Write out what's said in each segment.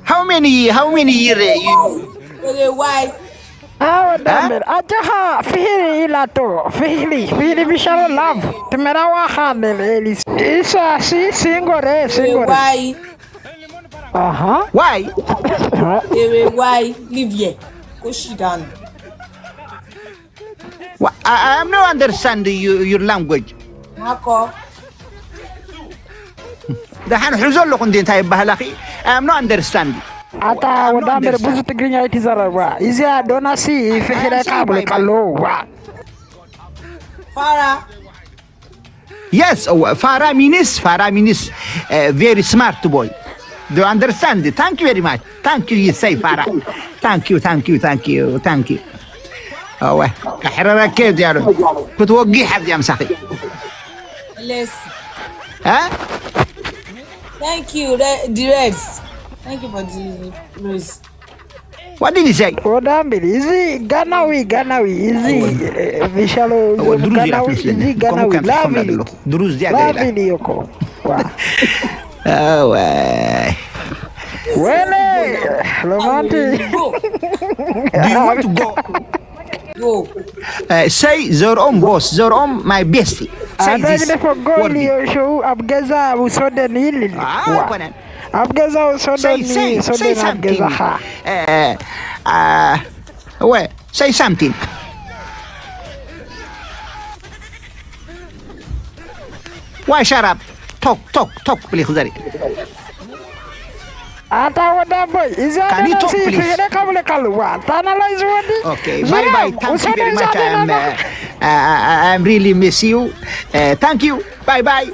how many years you? Why? Damn, aja fihiri ilato fihiri bishalo love tumera wa khadele isa si singore Why? aha Why? Why? Live here. Go sit down. I am not understand your language. Marco. ده حنحزن لكم دي انتهي بهلاقي. I am not understand. ata wadambe buzu tigrinya itizara wa izia dona si fihira kabule kalo wa Farah. Yes, Farah means very smart boy. Do you understand? Thank you very much. Thank you, you say Farah. Thank you. Oh, حرارة كيف يا رب كنت وقي حد يا مسخي Listen. ها Thank you, the Reds. Thank you for the rose. what did he say wadambe izi ganawi izi bishalo هو الدروز ganawi izi ganawi lavili دروز دي lavili yoko wa wele romanti Go. do you want to go Go. say zerom boss zerom my bestie say ada this gide for word. goli show abgeza usode nili Konan. abgeza usode ni say usode something abgeza ha well say something why shut up talk please خذري ata wadambe izi Can you ada talk, si please? fihira kabule kalo wa tanalize wadi Okay, bye. Thank you very much. I'm really miss you. Thank you. Bye.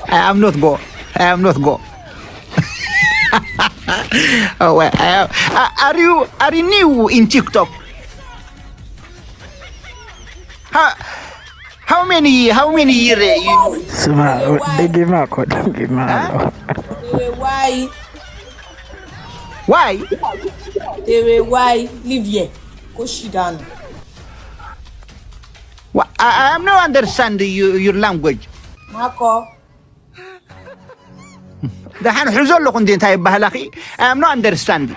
I'm not go. Oh, well, are you new in TikTok? How many years you? sema digi mako Why? Why? Why? Live here. Go sit down. I am not understand your language. Marco. ده حنحزن لكم دي انتهي بهلاقي. I am not understanding.